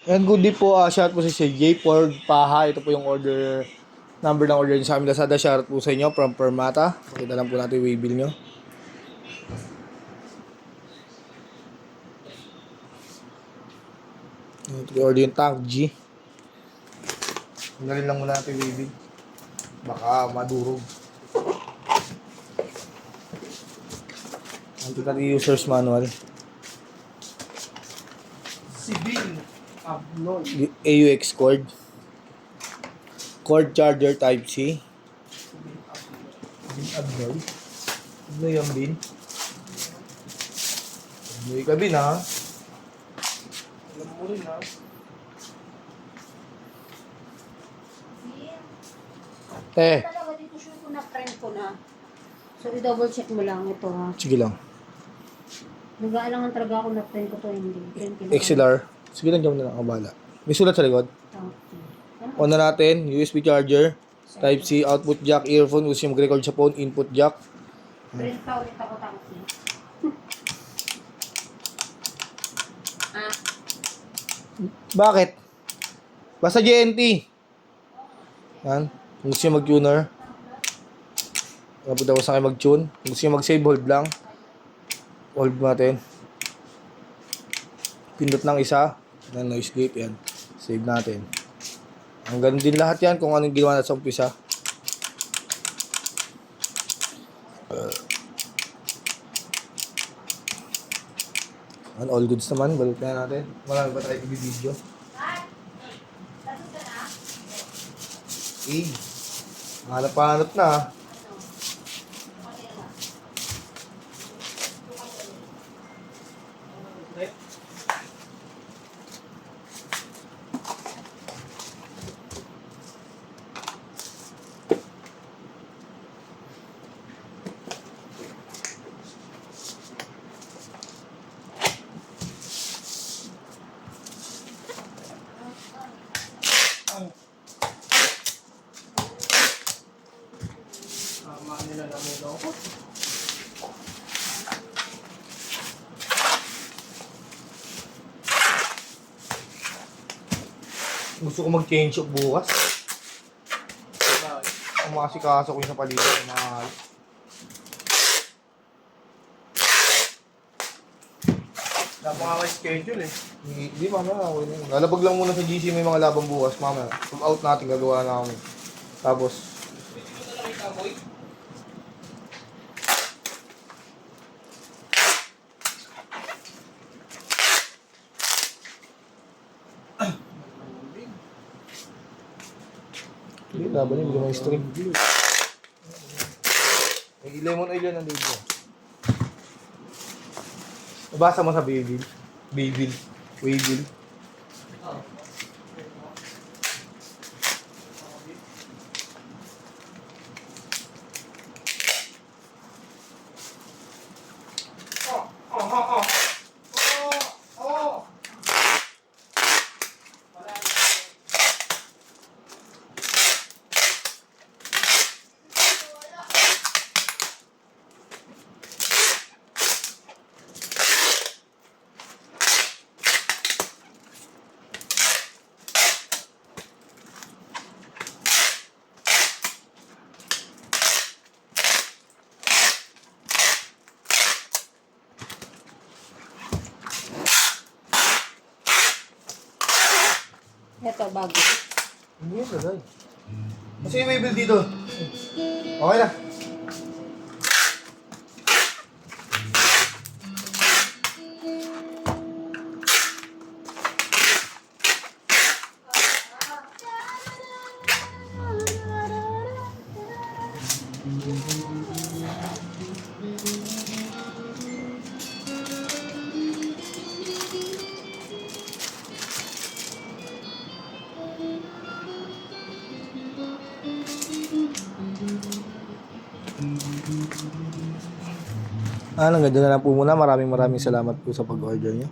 And good day po, shout po si J. Ford Paha. Ito po yung order number ng order niyo sa aming Lazada. Shout po sa inyo from Permata. Pakita lang po natin yung waybill nyo. Ito yung order yung tank G. Tanggalin lang muna natin yung waybill. Baka madurog. Ito natin yung user's manual. Civil Abnoy. AUX cord. Cord charger type C. Bin Abnoy. Ano yung bin? Abnoy ka bin ha? Alam mo rin ha. Talaga dito sure ko na friend ko na. So i-double check mo lang ito ha. Sige lang. Nag-aalangan talaga ako na friend ko to hindi. Friend ko na. XLR. Sige lang dyan mo na lang kabala. May sulat sa likod. On na natin, USB charger, Type C, output jack, earphone, gusto yung mag-record sa phone, input jack. Friend ka ulit ako tangki. Bakit? Basta JNT. Yan. Kung gusto yung mag-tuner. Kapag daw sa kayo mag-tune. Kung gusto yung mag-save, hold lang. Hold natin. Pindot ng isa. Yan, noise gate. Yan. Save natin. Hanggang din lahat yan kung anong ginawa natin sa umpisa. All goods naman. Balik na natin. Marami ba tayo i-video? Hanap-hanap na. Tama nila na mo daw. Gusto ko mag-change up bukas. Umasikaso ko yung sa paligid ng mga Napaka-schedule eh. Hindi, mamaya ako yun. Lalabag lang muna sa GC, may mga labang bukas. Mamaya, pag out natin, gagawa na kami. Tapos, hindi, laban yun, bigyan mo yung string. May lemon oil yan nandito. Nabasa mo sa Baybil. Waybill. Ito bago. Hindi yan, lagay. Kasi yung Waybill dito. Okay na. Hanggang doon na lang po muna. Maraming salamat po sa pag-order nyo.